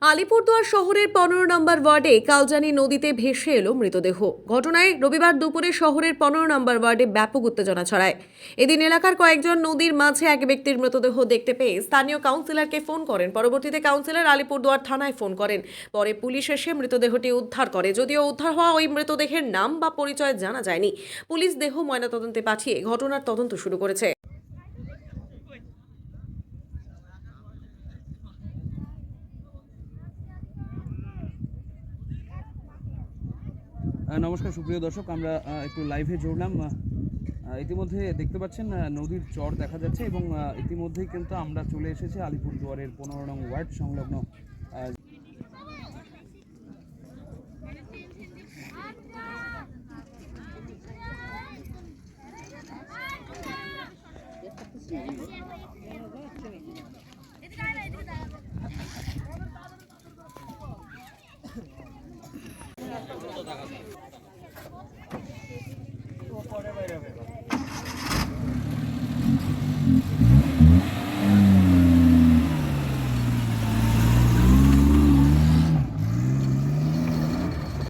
আলিপুরদুয়ার শহরের 15 নম্বর ওয়ার্ডে কালজানি নদীতে ভেসে এলো মৃতদেহ। ঘটনায় রবিবার দুপুরে শহরের 15 নম্বর ওয়ার্ডে ব্যাপক উত্তেজনা ছড়ায়। এদিন এলাকার কয়েকজন নদীর মাঝে এক ব্যক্তির মৃতদেহ দেখতে পেয়ে স্থানীয় কাউন্সিলরকে ফোন করেন। পরবর্তীতে কাউন্সিলর আলিপুরদুয়ার থানায় ফোন করেন। পরে পুলিশ এসে মৃতদেহটি উদ্ধার করে। যদিও উদ্ধার হওয়া ওই মৃতদেহের নাম বা পরিচয় জানা যায়নি। পুলিশ দেহ ময়নাতদন্তে পাঠিয়ে ঘটনার তদন্ত শুরু করেছে। নমস্কার সুপ্রিয় দর্শক, আমরা একটু লাইভে জুড়লাম। ইতিমধ্যে দেখতে পাচ্ছেন নদীর চর দেখা যাচ্ছে এবং ইতিমধ্যেই কিন্তু আমরা চলে এসেছি আলিপুরদুয়ারের 15 নং ওয়ার্ড সংলগ্ন